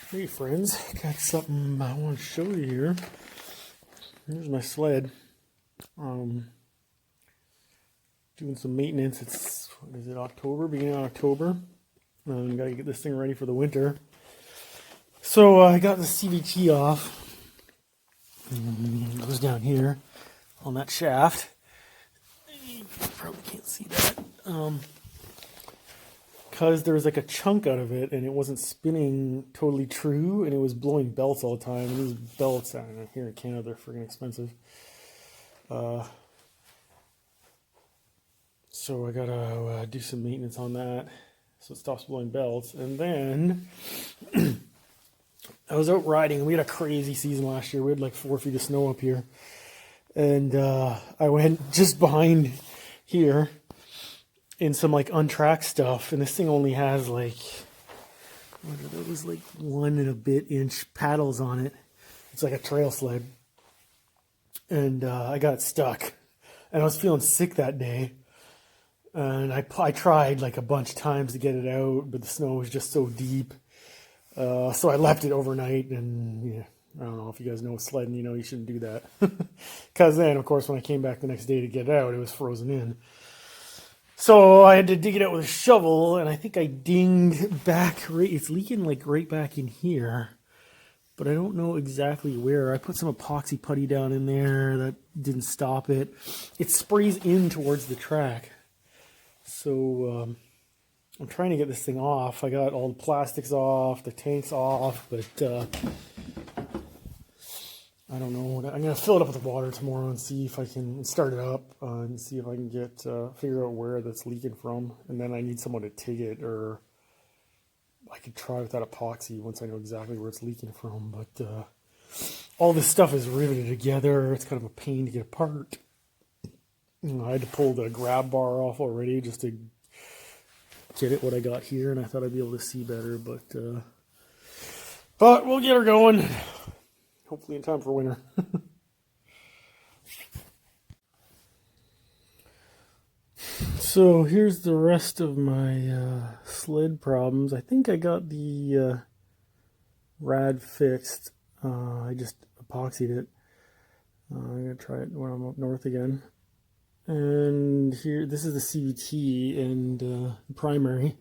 Hey friends, got something I want to show you here. Here's my sled. Doing some maintenance. It's, what is it, October, beginning of October. Gotta get this thing ready for the winter. So I got the CVT off. It goes down here on that shaft. You probably can't see that. Because there was like a chunk out of it and it wasn't spinning totally true and it was blowing belts all the time. And these belts, I don't know, here in Canada, they're freaking expensive. So I gotta do some maintenance on that so it stops blowing belts. And then I was out riding. We had a crazy season last year. We had like 4 feet of snow up here. And I went just behind here in some like untracked stuff, and this thing only has like, what are those, like 1 and a bit inch paddles on it. It's like a trail sled, and I got stuck, and I was feeling sick that day, and I tried like a bunch of times to get it out, but the snow was just so deep, so I left it overnight. And yeah, I don't know if you guys know sledding, you know you shouldn't do that, because then of course when I came back the next day to get it out, it was frozen in. So I had to dig it out with a shovel, and I think I dinged back, it's leaking like right back in here, but I don't know exactly where. I put some epoxy putty down in there, that didn't stop it. It sprays in towards the track. So I'm trying to get this thing off. I got all the plastics off, the tanks off, but I don't know. I'm going to fill it up with water tomorrow and see if I can start it up and see if I can get figure out where that's leaking from. And then I need someone to take it, or I could try with that epoxy once I know exactly where it's leaking from. But all this stuff is riveted together. It's kind of a pain to get apart. I had to pull the grab bar off already just to get it what I got here, and I thought I'd be able to see better. But we'll get her going. Hopefully in time for winter. So here's the rest of my sled problems. I think I got the rad fixed. I just epoxied it. I'm going to try it when I'm up north again. And here, this is the CVT and primary.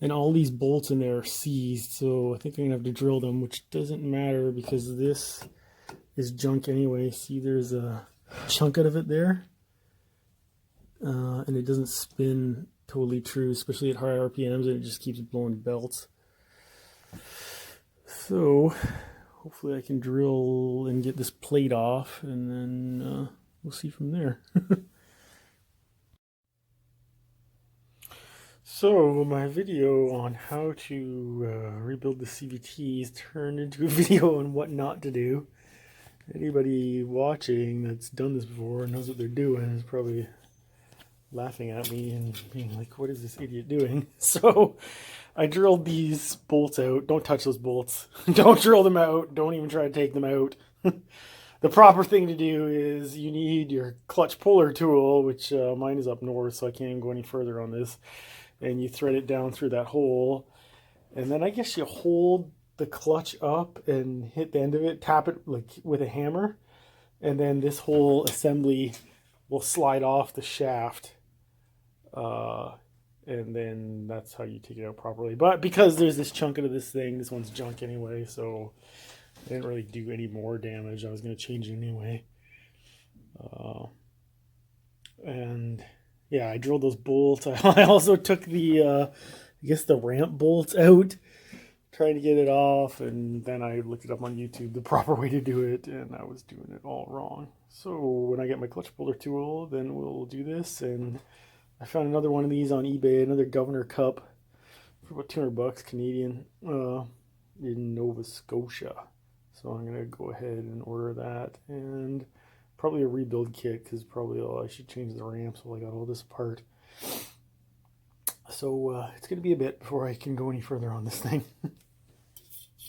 And all these bolts in there are seized, so I think I'm going to have to drill them, which doesn't matter because this is junk anyway. See, there's a chunk out of it there. And it doesn't spin totally true, especially at high RPMs, and it just keeps blowing belts. So, hopefully I can drill and get this plate off, and then we'll see from there. So my video on how to rebuild the CVTs turned into a video on what not to do. Anybody watching that's done this before and knows what they're doing is probably laughing at me and being like, what is this idiot doing? So I drilled these bolts out. Don't touch those bolts. Don't drill them out. Don't even try to take them out. The proper thing to do is you need your clutch puller tool, which mine is up north, so I can't even go any further on this. And you thread it down through that hole, and then I guess you hold the clutch up and hit the end of it, tap it like with a hammer, and then this whole assembly will slide off the shaft, and then that's how you take it out properly. But because there's this chunk out of this thing, this one's junk anyway, so it didn't really do any more damage. I was going to change it anyway. And yeah, I drilled those bolts. I also took the, I guess the ramp bolts out, trying to get it off, and then I looked it up on YouTube, the proper way to do it, and I was doing it all wrong. So when I get my clutch puller tool, then we'll do this, and I found another one of these on eBay, another Governor Cup, for about $200 Canadian, in Nova Scotia. So I'm going to go ahead and order that, and probably a rebuild kit, because probably I should change the ramps while I got all this apart. So it's going to be a bit before I can go any further on this thing.